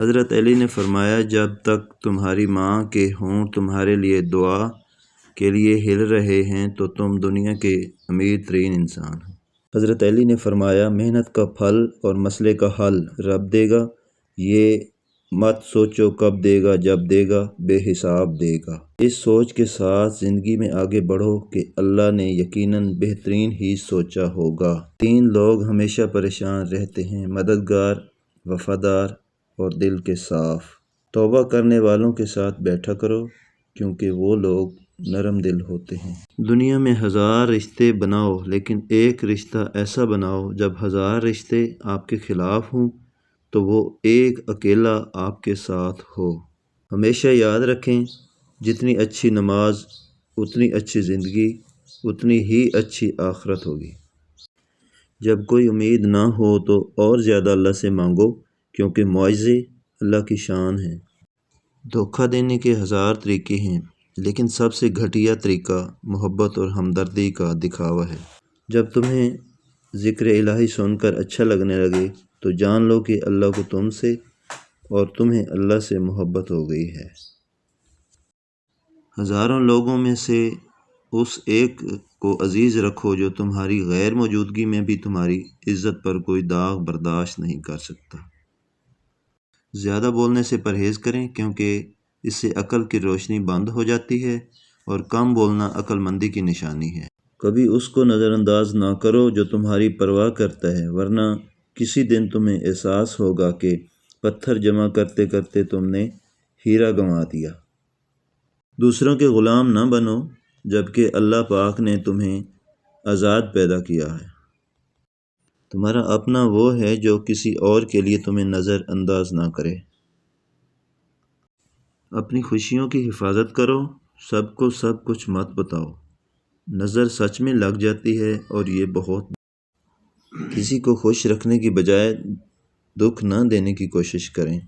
حضرت علی نے فرمایا، جب تک تمہاری ماں کے ہونٹ تمہارے لیے دعا کے لیے ہل رہے ہیں تو تم دنیا کے امیر ترین انسان ہو۔ حضرت علی نے فرمایا، محنت کا پھل اور مسئلے کا حل رب دے گا، یہ مت سوچو کب دے گا، جب دے گا بے حساب دے گا۔ اس سوچ کے ساتھ زندگی میں آگے بڑھو کہ اللہ نے یقیناً بہترین ہی سوچا ہوگا۔ 3 لوگ ہمیشہ پریشان رہتے ہیں: مددگار، وفادار اور دل کے صاف۔ توبہ کرنے والوں کے ساتھ بیٹھا کرو کیونکہ وہ لوگ نرم دل ہوتے ہیں۔ دنیا میں 1000 رشتے بناؤ لیکن ایک رشتہ ایسا بناؤ جب 1000 رشتے آپ کے خلاف ہوں تو وہ ایک اکیلا آپ کے ساتھ ہو۔ ہمیشہ یاد رکھیں، جتنی اچھی نماز اتنی اچھی زندگی، اتنی ہی اچھی آخرت ہوگی۔ جب کوئی امید نہ ہو تو اور زیادہ اللہ سے مانگو کیونکہ معاوضے اللہ کی شان ہیں۔ دھوکہ دینے کے 1000 طریقے ہیں لیکن سب سے گھٹیا طریقہ محبت اور ہمدردی کا دکھاوا ہے۔ جب تمہیں ذکر الہی سن کر اچھا لگنے لگے تو جان لو کہ اللہ کو تم سے اور تمہیں اللہ سے محبت ہو گئی ہے۔ ہزاروں لوگوں میں سے اس ایک کو عزیز رکھو جو تمہاری غیر موجودگی میں بھی تمہاری عزت پر کوئی داغ برداشت نہیں کر سکتا۔ زیادہ بولنے سے پرہیز کریں کیونکہ اس سے عقل کی روشنی بند ہو جاتی ہے اور کم بولنا عقل مندی کی نشانی ہے۔ کبھی اس کو نظر انداز نہ کرو جو تمہاری پرواہ کرتا ہے، ورنہ کسی دن تمہیں احساس ہوگا کہ پتھر جمع کرتے کرتے تم نے ہیرا گنوا دیا۔ دوسروں کے غلام نہ بنو جبکہ اللہ پاک نے تمہیں آزاد پیدا کیا ہے۔ تمہارا اپنا وہ ہے جو کسی اور کے لیے تمہیں نظر انداز نہ کرے۔ اپنی خوشیوں کی حفاظت کرو، سب کو سب کچھ مت بتاؤ۔ نظر سچ میں لگ جاتی ہے اور یہ بہت کسی کو خوش رکھنے کی بجائے دکھ نہ دینے کی کوشش کریں۔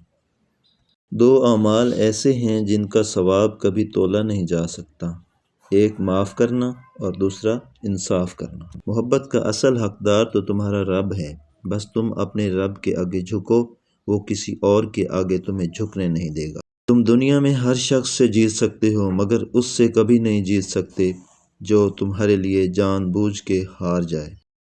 2 اعمال ایسے ہیں جن کا ثواب کبھی تولا نہیں جا سکتا، ایک معاف کرنا اور دوسرا انصاف کرنا۔ محبت کا اصل حقدار تو تمہارا رب ہے، بس تم اپنے رب کے آگے جھکو، وہ کسی اور کے آگے تمہیں جھکنے نہیں دے گا۔ تم دنیا میں ہر شخص سے جیت سکتے ہو مگر اس سے کبھی نہیں جیت سکتے جو تمہارے لیے جان بوجھ کے ہار جائے۔